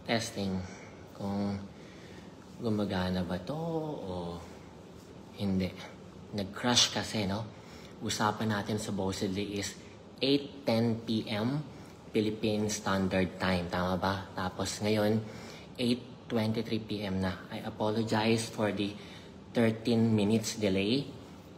Testing kung gumagana ba to o hindi. Nag-crash kasi, no? Usapan natin supposedly is 8:10 p.m. Philippine Standard Time. Tama ba? Tapos ngayon, 8:23 p.m. na. I apologize for the 13 minutes delay.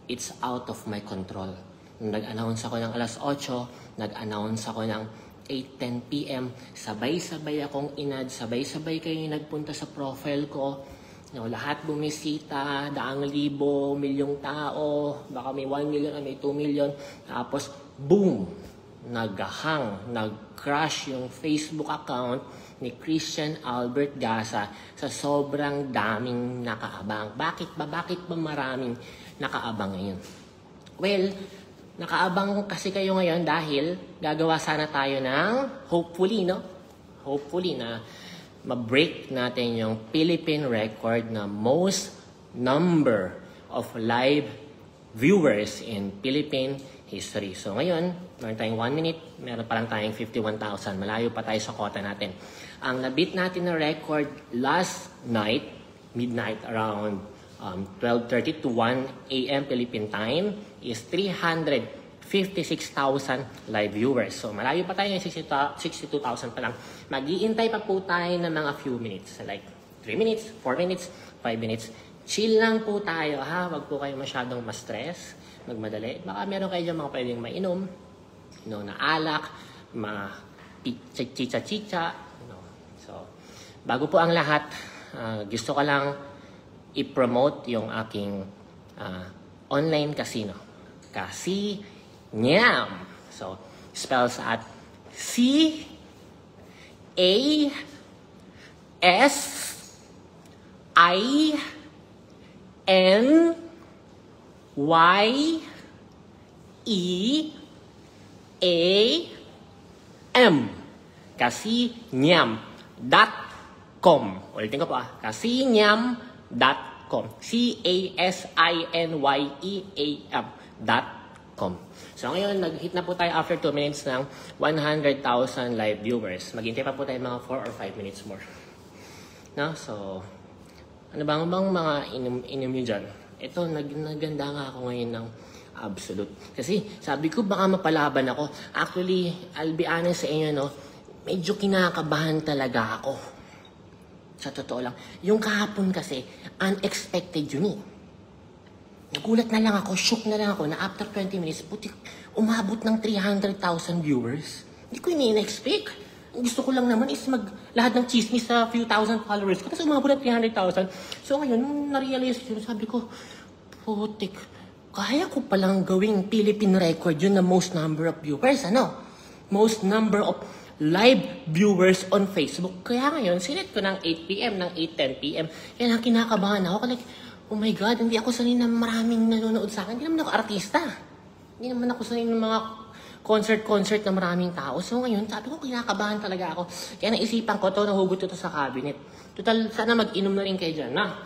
It's out of my control. Nag-announce ako ng alas 8, nag-announce ako ng 8:10 p.m. Sabay-sabay akong inad, sabay-sabay kayo nagpunta sa profile ko. No, lahat bumisita, 100,000, milyong tao, baka may 1 million, may 2 million. Tapos, boom! Nag-hang, nag-crash yung Facebook account ni Christian Albert Gasa sa sobrang daming nakaabang. Bakit ba maraming nakaabang ngayon? Well, nakaabang kasi kayo ngayon dahil gagawa sana tayo ng hopefully na ma-break natin yung Philippine record na most number of live viewers in Philippine history. So ngayon, meron tayong 1 minute, meron pa lang tayong 51,000. Malayo pa tayo sa quota natin. Ang nabit natin na record last night, midnight around 12:30 to 1 a.m. Philippine time is 356,000 live viewers. So malayo pa tayo ng 62,000 pa lang. Mag-iintay pa po tayo ng mga few minutes. Like 3 minutes, 4 minutes, 5 minutes. Chill lang po tayo ha. Wag po kayo masyadong ma-stress, magmadali. Baka meron kayo dyan mga pwedeng mainom, na alak, mga chicha-chicha. So, bago po ang lahat, gusto ko lang i-promote yung aking online casino. Kasinyam. So, spells at CASINYAM. Kasinyam.com. Ulitin ko po Kasinyam.com. CASINYEAM.com. So ngayon, nag-hit na po tayo after 2 minutes ng 100,000 live viewers. Maghintay pa po tayo mga 4 or 5 minutes more. No? So, ano bang mga inom nyo dyan? Ito, naganda nga ako ngayon ng absolute. Kasi sabi ko baka mapalaban ako. Actually, I'll be honest sa inyo, no? Medyo kinakabahan talaga ako. Sa totoo lang. Yung kahapon kasi, unexpected yun eh. Nagulat na lang ako, shook na lang ako na after 20 minutes, putik, umabot ng 300,000 viewers. Hindi ko ini-expect. Gusto ko lang naman is lahat ng chismis sa few thousand followers ko. Tapos umabot ng 300,000. So ngayon, nung na-realize yun, sabi ko, putik, kaya ko palang gawing Philippine record yun na most number of viewers. Most number of live viewers on Facebook. Kaya ngayon, sinet ko ng 8 p.m., ng 8:10 p.m. Kaya kinakabahan ako. Like, oh my God, hindi ako sanay na maraming nanonood sa akin. Hindi naman ako artista. Hindi naman ako sanay ng mga concert na maraming tao. So ngayon, sabi ko, kinakabahan talaga ako. Kaya naisipan ko to, nahugot ko to sa cabinet. Total, sana mag-inom na rin kayo dyan, na?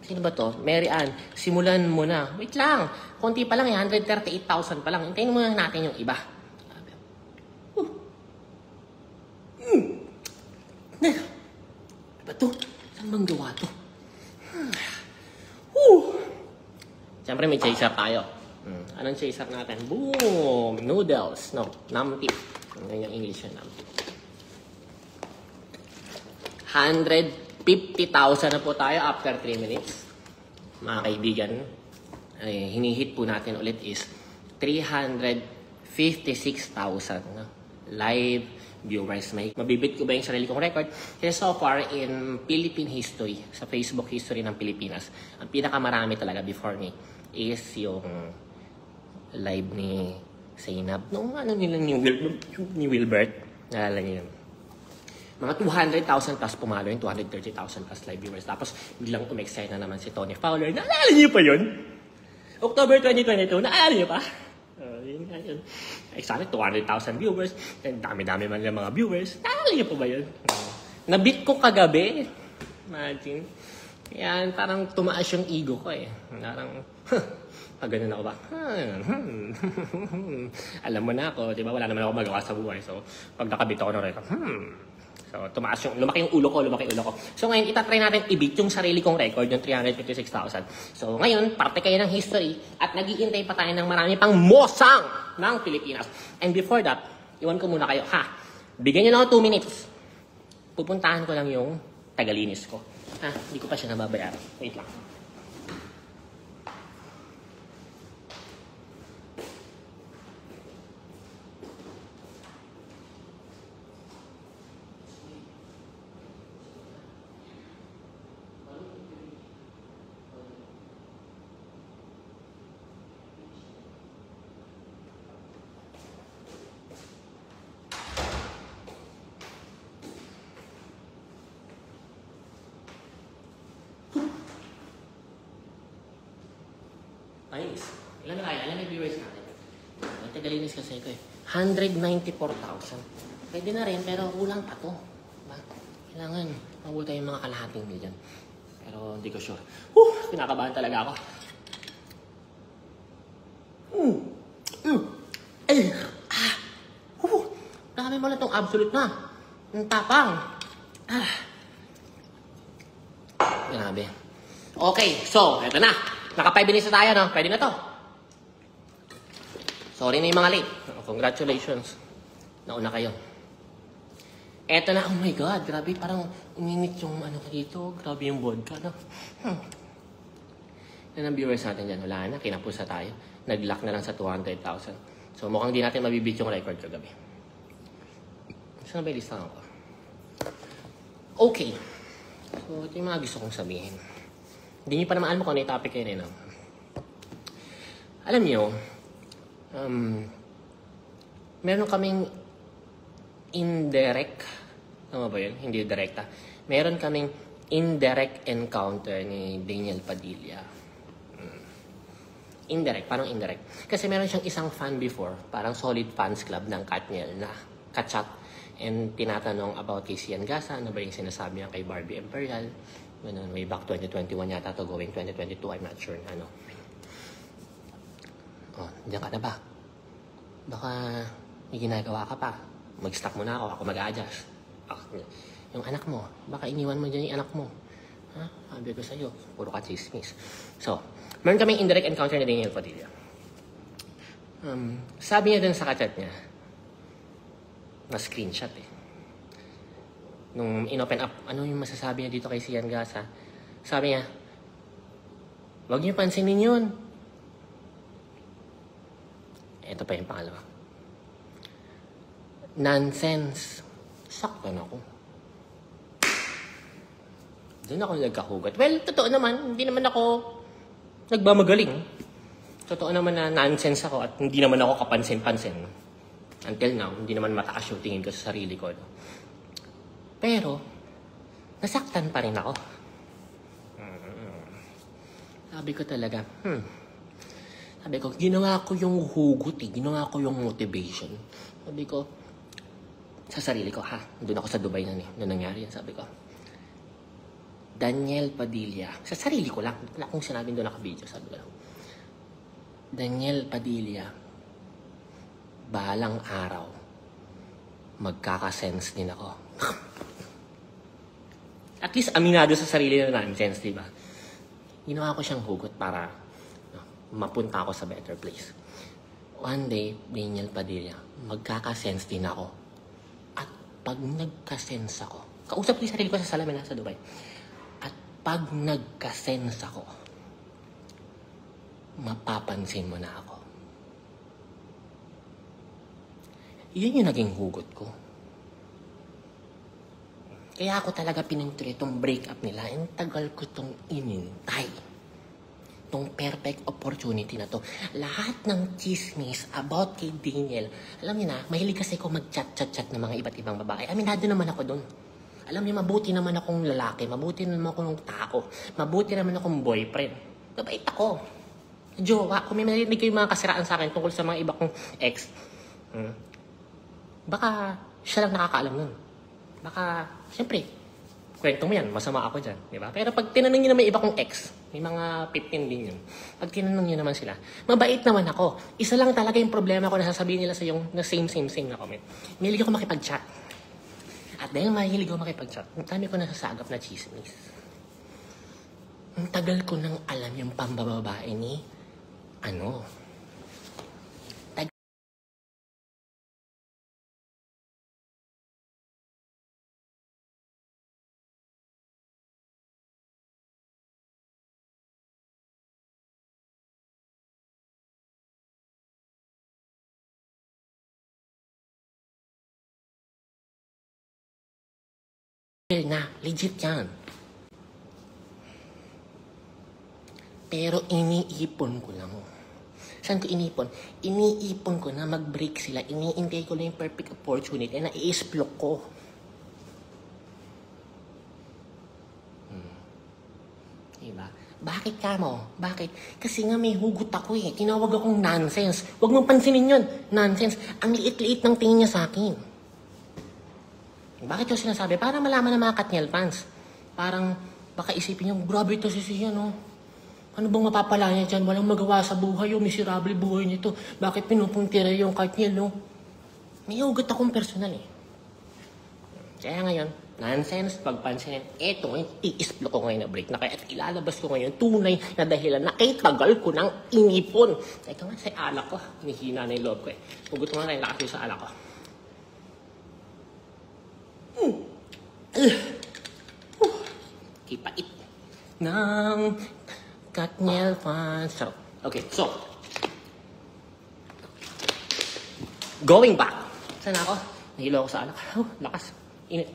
Sino ba to? Mary Ann, simulan mo na. Wait lang, konti pa lang, 138,000 pa lang. Hintayin muna natin yung iba. Diba to? Saan bang gawa to? Siyempre may chaser tayo. Anong chaser natin? Boom! Noodles. No, nampi. Ano yung English na nampi? 150,000 na po tayo after 3 minutes. Mga kaibigan, hinihit po natin ulit is 356,000 live viewers. Mabibit ko ba yung sarili kong record? Kasi so far in Philippine history, sa Facebook history ng Pilipinas, ang pinakamarami talaga before me is yung live ni Zainab. Noong nila ni Wilbert, nalala niyo yun. Mga 200,000 plus pumalo yung 230,000 plus live viewers. Tapos biglang umexcite na naman si Tony Fowler. Naalala niyo pa yun? October 2022, naalala niyo pa? Yun. Exactly, 200,000 viewers. Dami-dami man lang mga viewers. Naalala niyo pa ba yun? Nabit ko kagabi. Imagine. Yan, parang tumaas yung ego ko eh. Parang, Pag ganun ako ba? Alam mo na ako, di ba? Wala naman ako magawa sa buhay. So, pag nakabit ako ng record, So, lumaki yung ulo ko. So, ngayon, itatry natin i-beat yung sarili kong record, yung 356,000. So, ngayon, parte kayo ng history at nag-iintay pa tayo ng marami pang mosang ng Pilipinas. And before that, iwan ko muna kayo, bigyan nyo lang ako 2 minutes. Pupuntahan ko lang yung tagalinis ko. Hindi ko pa siya nababayaran. Wait lang. Ayos. Ilan na kaya? Ilan na viewers natin? Ang tagalinis kasi ko 194,000. Pwede na rin, pero kulang pa to. Diba? Kailangan mabuti yung mga kalahating milyon. Pero hindi ko sure. Pinakabahan talaga ako. Dami mo na itong absolute na. Ang tapang. Grabe. Okay, so, eto na. Naka 5 minutes na tayo, no? Pwede na to. Sorry na yung mga late. Congratulations. Nauna kayo. Eto na, oh my God, grabe, parang uminit yung ano dito. Grabe yung vodka, no? Yan ang viewers natin dyan. Wala na, kinapusa tayo. Nag-lock na lang sa 200,000. So, mukhang di natin mabibit yung record kagabi. Saan ba yung listahan ko? Okay. So, ito yung mga gusto kong sabihin. Hindi nyo pa naman alam mo kung ano yung topic yun, no? Alam nyo, meron kaming indirect, tama ba yun? Hindi direkta. Meron kaming indirect encounter ni Daniel Padilla. Indirect, parang indirect. Kasi meron siyang isang fan before, parang solid fans club ng Katniel na kachat and tinatanong about kay Sian Gasa, ano ba yung sinasabi niya kay Barbie Imperial. Ganun, way back 2021 yata to, going 2022, I'm not sure, ano. Diyan ka na ba? Baka may ginagawa ka pa. Mag-stop mo na ako mag-a-adjust. Yung anak mo, baka iniwan mo dyan yung anak mo. Sabi ko sa'yo, puro ka chismis. So, meron kaming indirect encounter na Daniel Padilla. Sabi niya dun sa kachat niya, na screenshot nung in-open up, ano yung masasabi niya dito kay Sian Gasa? Sabi niya, wag niyo pansinin yun. Ito pa yung pangalawa. Nonsense. Saktan ako. Doon ako nagkahugot. Well, totoo naman, hindi naman ako nagmamagaling. Totoo naman na nonsense ako at hindi naman ako kapansin-pansin. Until now, hindi naman mataas yung tingin ko sa sarili ko. No? Pero, nasaktan pa rin ako. Sabi ko talaga, Sabi ko, ginawa ko yung hugot ginawa ko yung motivation. Sabi ko, sa sarili ko, doon ako sa Dubai na doon nangyari yan, sabi ko. Daniel Padilla, sa sarili ko lang, wala akong sinabing doon naka-video, sabi ko lang. Daniel Padilla, balang araw, magkakasense din ako. At least aminado sa sarili na nonsense, di ba? Ginawa ko siyang hugot para mapunta ako sa better place. One day, Daniel Padilla, magkakasense din ako. At pag nagkasense ako, kausap ko yung sarili ko sa salamin sa Dubai. At pag nagkasense ako, mapapansin mo na ako. Yun yung naging hugot ko. Kaya ako talaga pinintuloy itong breakup nila. Ang tagal ko itong inintay. Itong perfect opportunity na to. Lahat ng chismis about kay Daniel. Alam niyo na, mahilig kasi ako mag-chat-chat-chat ng mga iba't ibang babae. Aminado naman ako doon. Alam niyo, mabuti naman akong lalaki. Mabuti naman akong tao. Mabuti naman akong boyfriend. Mabait ako. Jowa. Kung may marinig kayo mga kasiraan sa akin tungkol sa mga iba kong ex, baka siya lang nakakaalam nun. Baka, siyempre, kwento mo yan, masama ako dyan, di ba? Pero pag tinanong nyo naman iba kong ex, may mga 15 din yun. Pag tinanong nyo naman sila, mabait naman ako. Isa lang talaga yung problema ko na sasabihin nila sa yung na same na comment. Mahilig ako makipag-chat. At dahil mahilig ako makipag-chat, ang dami ko nasasagap na chismis. Ang tagal ko nang alam yung pambababae ni, na, legit yan. Pero iniipon ko lang. Saan ko inipon? Iniipon ko na mag-break sila. Iniintay ko lang yung perfect opportunity na i-explore ko. Diba? Bakit ka mo? Bakit? Kasi nga may hugot ako eh. Tinawag akong nonsense. Huwag mong pansinin yun. Nonsense. Ang liit-liit ng tingin niya sa akin. Bakit yung sinasabi? Para malaman ng mga Katniel fans. Parang baka isipin yung, grabe ito si Siya, no? Ano bang mapapala niya dyan? Walang magawa sa buhay, yung miserable buhay nito. Bakit pinupuntira yung Katniel, no? May hugot akong personal eh. Kaya ngayon, nonsense, pagpansinin, eto, i-explore ko ngayon na break na kaya at ilalabas ko ngayon tunay na dahilan na kay tagal ko ng inipon. Ito nga, sa alak ko, hinihina na yung loob ko eh. Hugot mo nga na yung lakas sa alak ko. Kipait ng Katniel fans. Okay, so going back. Saan ako? Nahilo ako sa alak. Lakas. Init.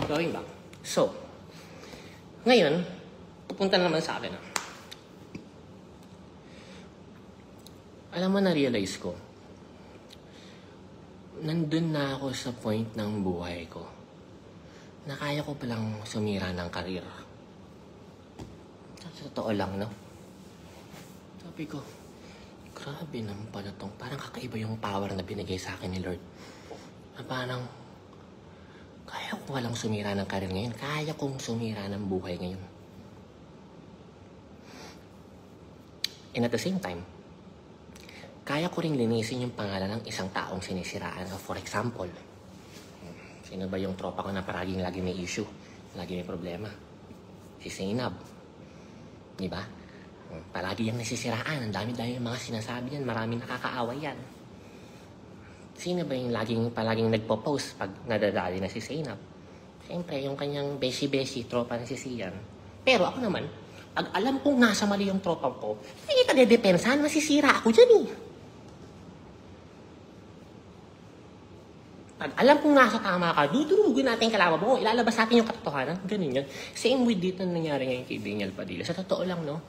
Going back. So, ngayon, pupunta naman sa akin. Alam mo, na-realize ko, nandun na ako sa point ng buhay ko na kaya ko palang sumira ng karir. Sa totoo lang, no? Sabi ko, grabe naman pala tong, parang kakaiba yung power na binigay sa akin ni Lord. Na parang, kaya ko walang sumira ng karir ngayon. Kaya kong sumira ng buhay ngayon. And at the same time, kaya ko rin linisin yung pangalan ng isang taong sinisiraan. So, for example, sino ba yung tropa ko na paraging lagi may issue? Lagi may problema? Si Zainab. Diba? Palagi yung nasisiraan. Ang dami-dami yung mga sinasabi yan. Maraming nakakaaway yan. Sino ba yung palaging nagpo-post pag nadadali na si Zainab? Siyempre, yung kanyang beshi-beshi, tropa na si Sian. Pero ako naman, pag alam kong nasa mali yung tropa ko, hindi kita dedepensahan, masisira ako dyan eh. Pag alam kong nasa tama ka, dudurugin natin yung kalaban mo, ilalabas natin yung katotohanan. Ganun yan. Same with dito nangyari ngayon kay Daniel Padilla. Sa totoo lang, no,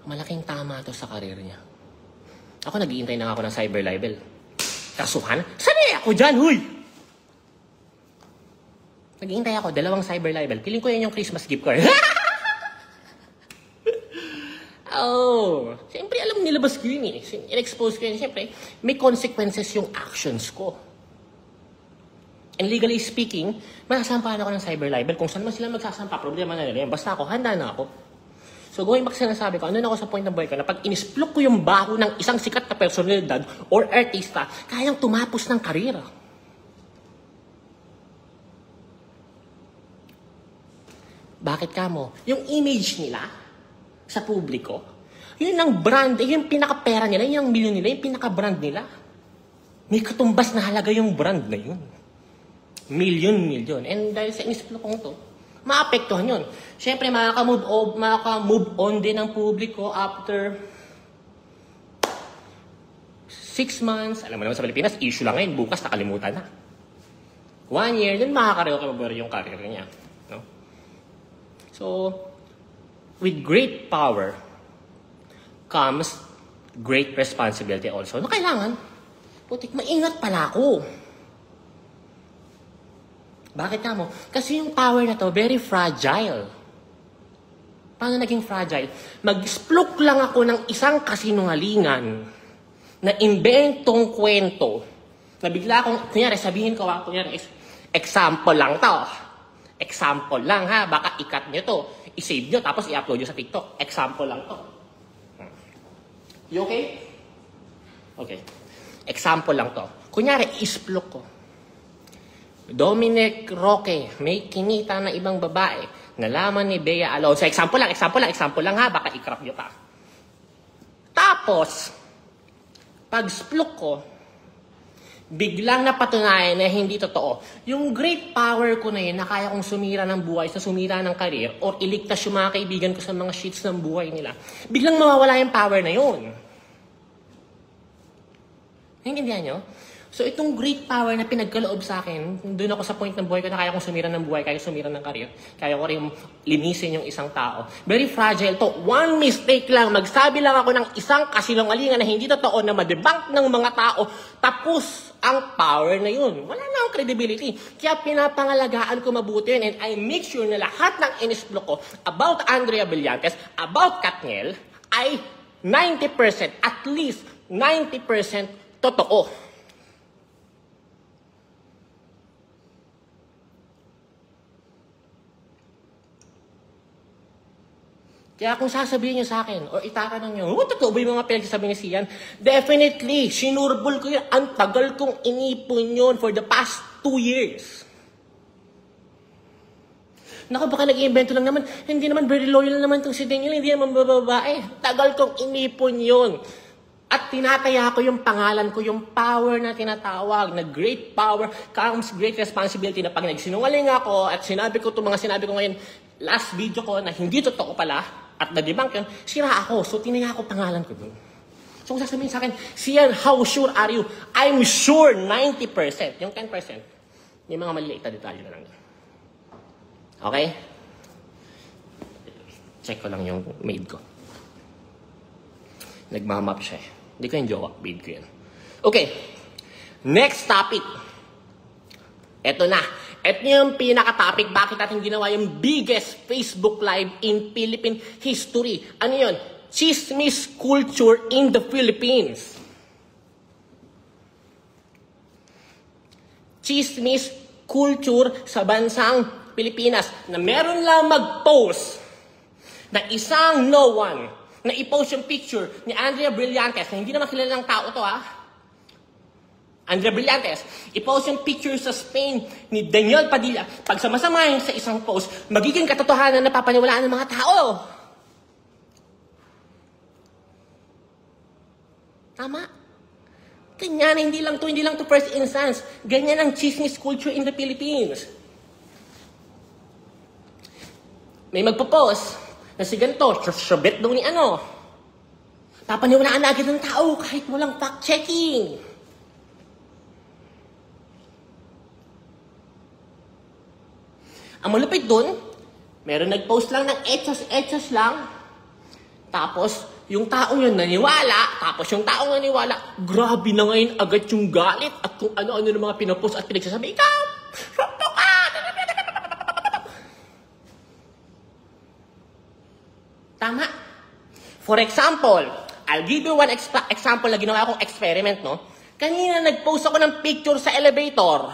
malaking tama to sa karir niya. Ako, nag-iintay na ako ng cyber libel. Kasuhan? Sanay ako dyan, huy! Nag-iintay ako, 2 cyber libel. Piling ko yan yung Christmas gift ko. Oh, siyempre alam nilabas ko yun eh. In-expose ko yun. Siyempre, may consequences yung actions ko. And legally speaking, masasampahan ako ng cyber libel. Kung saan man sila magsasampa, problema na nila yan. Basta ako, handa na ako. So going back sa sinasabi ko, ano na ako sa point ng buhay ko, na pag inisplok ko yung baho ng isang sikat na personalidad or artista, kayang tumapos ng karera. Bakit ka mo? Yung image nila sa publiko, yun ang brand, yung pinaka-pera nila, yung milyon nila, yung pinaka-brand nila. May katumbas na halaga yung brand na yun. Milyon. And dahil sa inisplok kong to, maapektuhan yun. Siyempre, makaka-move on din ang publiko after 6 months. Alam mo naman sa Pilipinas, issue lang ngayon. Bukas, nakalimutan na. 1 year, dun makaka-recover yung career niya. No? So, with great power comes great responsibility also. Na kailangan, putik, maingat pala ako. Bakit ka mo? Kasi yung power na to, very fragile. Paano naging fragile? Mag-splok lang ako ng isang kasinungalingan na imbentong kwento na bigla akong, kunyari, sabihin ko, kunyari, example lang to. Example lang ha, baka i-cut nyo to, i-save nyo, tapos i-upload nyo sa TikTok. Example lang to. You okay? Okay. Example lang to. Kunyari, isplok ko. Dominic Roque, may kinita na ibang babae. Nalaman ni Bea Alonso. Example lang ha, baka i-crop nyo pa. Tapos, pag splok ko, biglang napatunayan na hindi totoo. Yung great power ko na yun, na kaya kong sumira ng buhay, sa sumira ng career, or iligtas yung mga kaibigan ko sa mga shits ng buhay nila, biglang mawawala yung power na yun. Naintindihan nyo? So itong great power na pinagkaloob sa akin, doon ako sa point ng buhay ko na kaya kong sumira ng buhay, kaya sumira ng career, kaya ko rin linisin yung isang tao. Very fragile to. One mistake lang, magsabi lang ako ng isang kasinungalingan na hindi totoo na madebunk ng mga tao, tapos ang power na yun. Wala na akong credibility. Kaya pinapangalagaan ko mabuti yun, and I make sure na lahat ng inisblok ko about Andrea Brillantes, about Katniel, ay 90%, at least 90% totoo. Kaya kung sasabihin niyo sa akin, o itatanong niyo, totoo ba yung mga pinagsasabi ni Sian? Definitely, sinurbol ko yun. Ang tagal kong inipon yun for the past 2 years. Naku, baka nag-iimbento lang naman. Hindi naman very loyal naman itong si Daniel, hindi naman babae. Tagal kong inipon yun. At tinataya ko yung pangalan ko, yung power na tinatawag, na great power comes great responsibility, na pag nagsinungaling ako at sinabi ko itong mga sinabi ko ngayon, last video ko na hindi totoo pala, at na-debunk yun, sira ako. So, tinaya ko pangalan ko dun. So, kung sasabihin sa akin, Sian, how sure are you? I'm sure 90%. Yung 10%, yung mga maliliit na detalye na lang. Okay? Check ko lang yung maid ko. Nagmamap siya. Hindi ko yung jowa. Maid ko yan. Okay. Next topic. Ito na. Ito yung pinaka-topic. Bakit natin ginawa yung biggest Facebook Live in Philippine history? Ano yun? Chismis culture in the Philippines. Chismis culture sa bansang Pilipinas. Na meron lang mag-post na isang no one na i-post yung picture ni Andrea Brillantes, na hindi naman kilala ng tao to ha. Andrea Brillantes, i-post yung picture sa Spain ni Daniel Padilla. Pag samasamahin sa isang post, magiging katotohanan na papaniwalaan ng mga tao. Tama? Ganyan, hindi lang to first instance. Ganyan ang chismis culture in the Philippines. May magpo-post na si ganito, syabet daw ni ano. Papaniwalaan na agad ng tao kahit walang fact-checking. Ang malupit dun, meron nag-post lang ng etchos lang. Tapos, yung tao yun naniwala. Tapos yung tao naniwala, grabe na ngayon agad yung galit. At kung ano-ano ng mga pinapost at pinagsasabi, ikaw! Shokto ka! Tama. For example, I'll give you one example na ginawa akong experiment, no? Kanina nag-post ako ng picture sa elevator.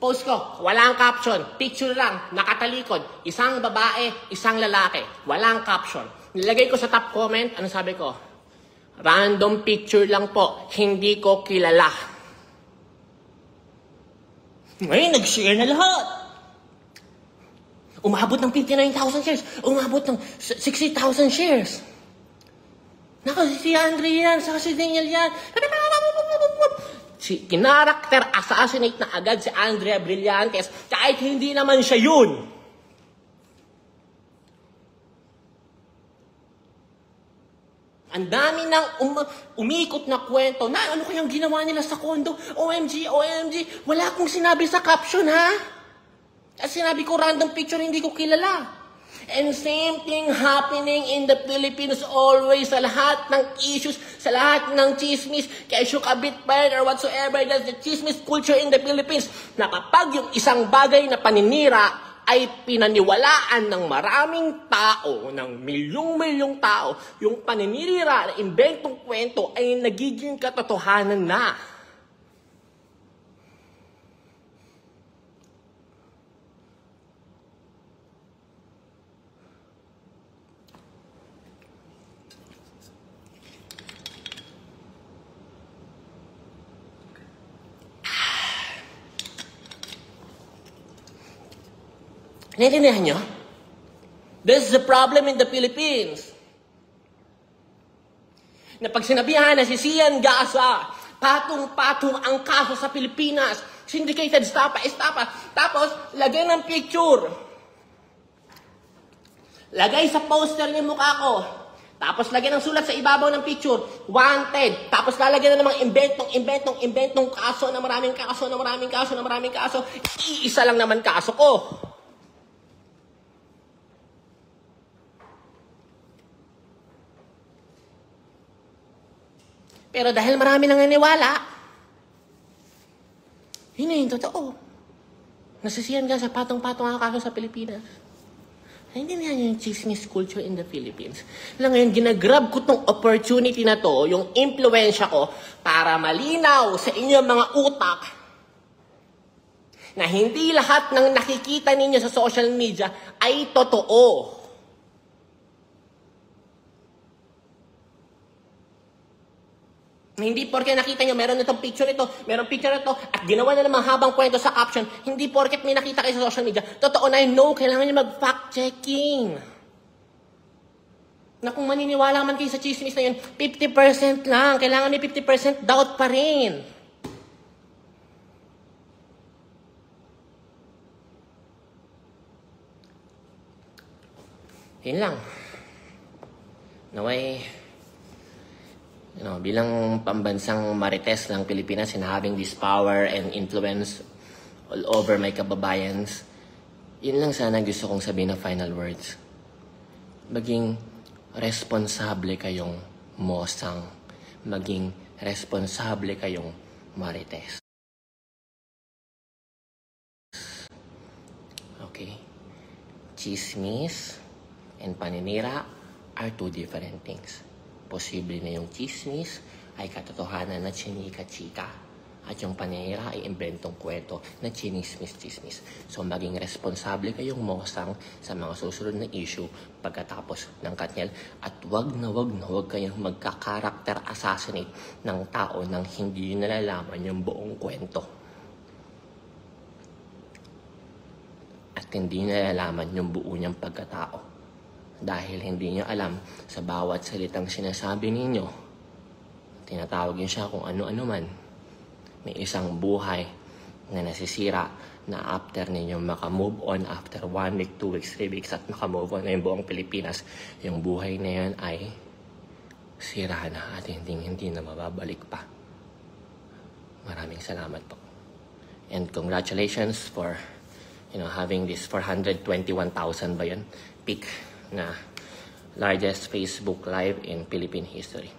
Post ko, walang caption, picture lang, nakatalikod, isang babae, isang lalaki, walang caption. Nilagay ko sa top comment, ano sabi ko? Random picture lang po, hindi ko kilala. Ngayon, nag-share na lahat. Umabot ng 59,000 shares, umabot ng 60,000 shares. Naku, si Andrea yan, saka si Daniel yan. Kinarakter assassinate na agad si Andrea Brillantes kahit hindi naman siya yun. Ang dami ng umikot na kwento na ano kayang ginawa nila sa kondo. OMG, OMG. Wala akong sinabi sa caption, ha? At sinabi ko random picture, hindi ko kilala. And same thing happening in the Philippines always sa lahat ng issues, sa lahat ng chismis, kay Shukabit pa or whatsoever, that's the chismis culture in the Philippines, na kapag yung isang bagay na paninira ay pinaniwalaan ng maraming tao, ng milyong-milyong tao, yung paninira na imbentong kwento ay nagiging katotohanan na. Naiintindihan nyo? This is the problem in the Philippines. Na pag sinabihan na si Sian Gasa, patong-patong ang kaso sa Pilipinas, syndicated estafa. Tapos, lagay ng picture. Lagay sa poster yung mukha ko. Tapos, lagay ng sulat sa ibabaw ng picture, wanted. Tapos, lalagyan na ng mga inventong kaso na maraming kaso. Iisa lang naman kaso ko. Pero dahil marami nang naniwala, yun na yung totoo. Nasisiyan ka sa patong-patong ang kaso sa Pilipinas. Hindi na yung chismis culture in the Philippines. Lang ngayon, ginagrab ko tong opportunity na to, yung influensya ko, para malinaw sa inyong mga utak na hindi lahat ng nakikita ninyo sa social media ay totoo. Hindi porke nakita nyo, meron itong picture ito, at ginawa na namang habang kwento sa caption, hindi porket may nakita kayo sa social media, totoo na yun, no, kailangan nyo mag-fact-checking. Na kung maniniwala man kayo sa chismis na yun, 50% lang, kailangan may 50% doubt pa rin. Yun lang. Naway, bilang pambansang marites ng Pilipinas and having this power and influence all over my kababayans, yun lang sana gusto kong sabihin na final words. Maging responsable kayong mosang. Maging responsable kayong marites. Okay? Chismis and paninira are two different things. Posible na yung chismis ay katotohanan na chinika-chika at yung paninira ay inventong kwento na chinismis-chismis. So maging responsable kayong mosang sa mga susunod na issue pagkatapos ng Katniel at wag kayong magka-character assassinate ng tao nang hindi nalalaman yung buong kwento. At hindi nalalaman yung buo niyang pagkatao. Dahil hindi niyo alam sa bawat salitang sinasabi ninyo, tinatawag niyo siya kung ano-ano man. May isang buhay na nasisira na after ninyo makamove on after 1 week, 2 weeks, 3 weeks at makamove on na yung buong Pilipinas, yung buhay na yun ay sira na at hindi na mababalik pa. Maraming salamat po. And congratulations for having this 421,000 ba yun? Peak na largest Facebook Live in Philippine history.